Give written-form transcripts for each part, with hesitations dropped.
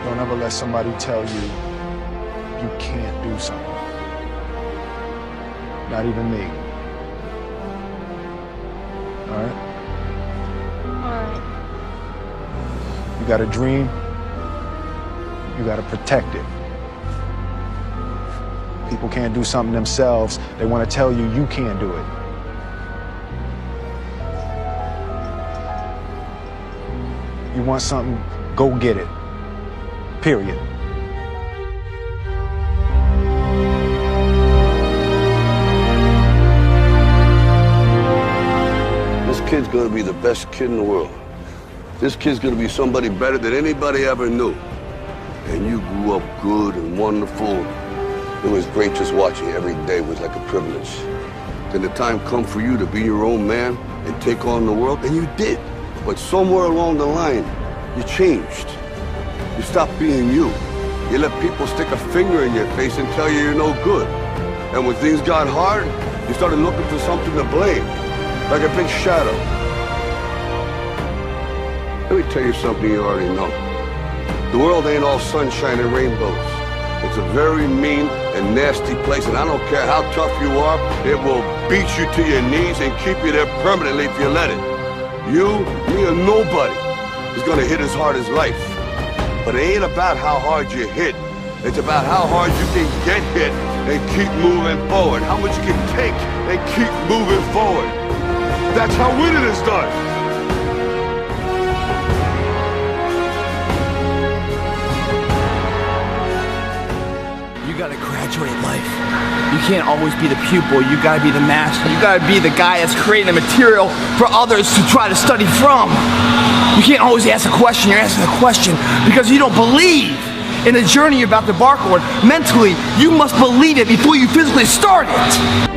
Don't ever let somebody tell you you can't do something. Not even me. All right? Alright. You got a dream, you got to protect it. People can't do something themselves. They want to tell you you can't do it. You want something, go get it. Period. This kid's gonna be the best kid in the world. This kid's gonna be somebody better than anybody ever knew. And you grew up good and wonderful. It was great just watching you. Every day was like a privilege. Then the time come for you to be your own man and take on the world, and you did. But somewhere along the line, you changed. You stopped being you. You let people stick a finger in your face and tell you you're no good. And when things got hard, you started looking for something to blame, like a big shadow. Let me tell you something you already know. The world ain't all sunshine and rainbows. It's a very mean and nasty place, and I don't care how tough you are, it will beat you to your knees and keep you there permanently if you let it. You, me, or nobody is gonna hit as hard as life. But it ain't about how hard you hit. It's about how hard you can get hit and keep moving forward. How much you can take and keep moving forward. That's how winning is done. You gotta graduate life. You can't always be the pupil, you gotta be the master. You gotta be the guy that's creating the material for others to try to study from. You can't always ask a question, you're asking a question because you don't believe in the journey you're about to embark on. Mentally, you must believe it before you physically start it.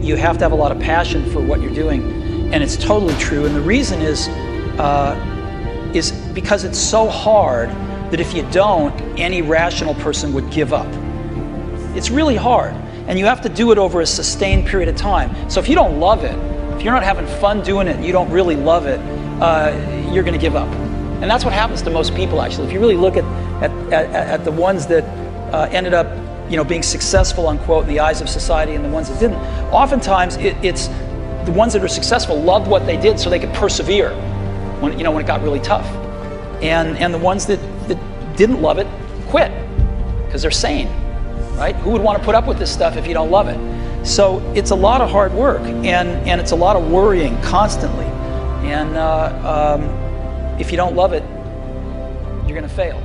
You have to have a lot of passion for what you're doing, and it's totally true. And the reason is because it's so hard that if you don't, any rational person would give up. It's really hard, and you have to do it over a sustained period of time. So if you don't love it, if you're not having fun doing it, and you don't really love it, you're going to give up. And that's what happens to most people, actually. If you really look at the ones that ended up being successful, unquote, in the eyes of society, and the ones that didn't. Oftentimes, it's the ones that are successful loved what they did so they could persevere when it got really tough. And the ones that didn't love it quit because they're sane, right? Who would want to put up with this stuff if you don't love it? So it's a lot of hard work, and it's a lot of worrying constantly. And if you don't love it, you're going to fail.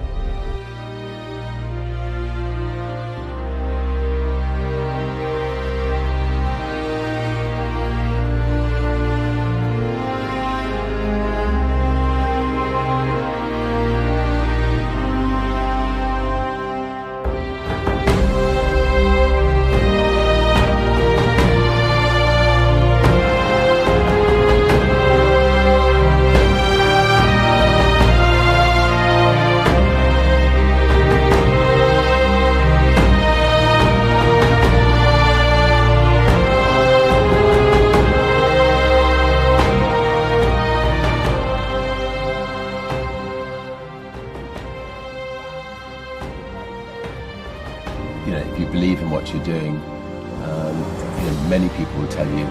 many people will tell you,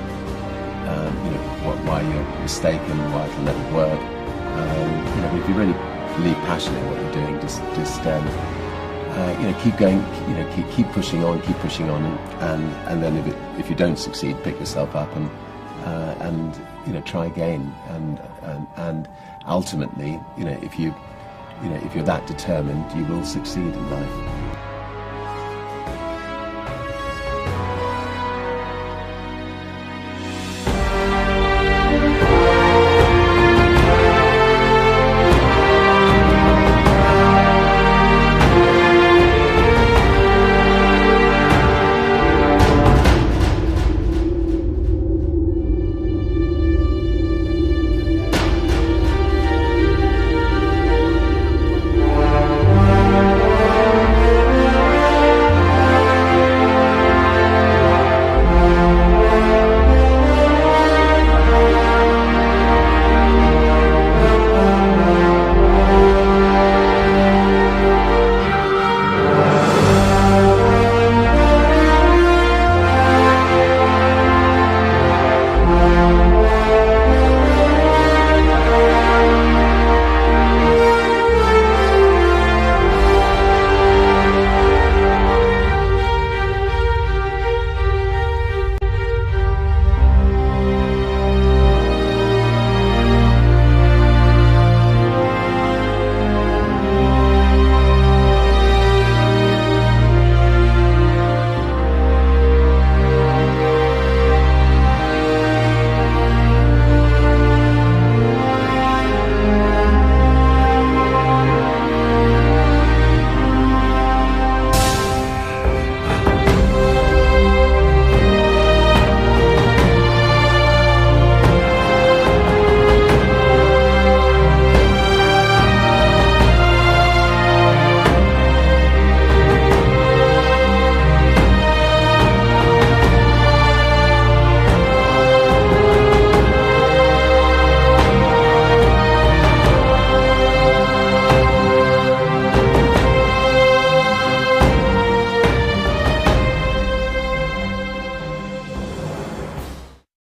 why you're mistaken, why it'll never work. If you really believe passionately in what you're doing, just keep going, keep pushing on, and then if you don't succeed, pick yourself up and try again, and ultimately, if you're that determined, you will succeed in life.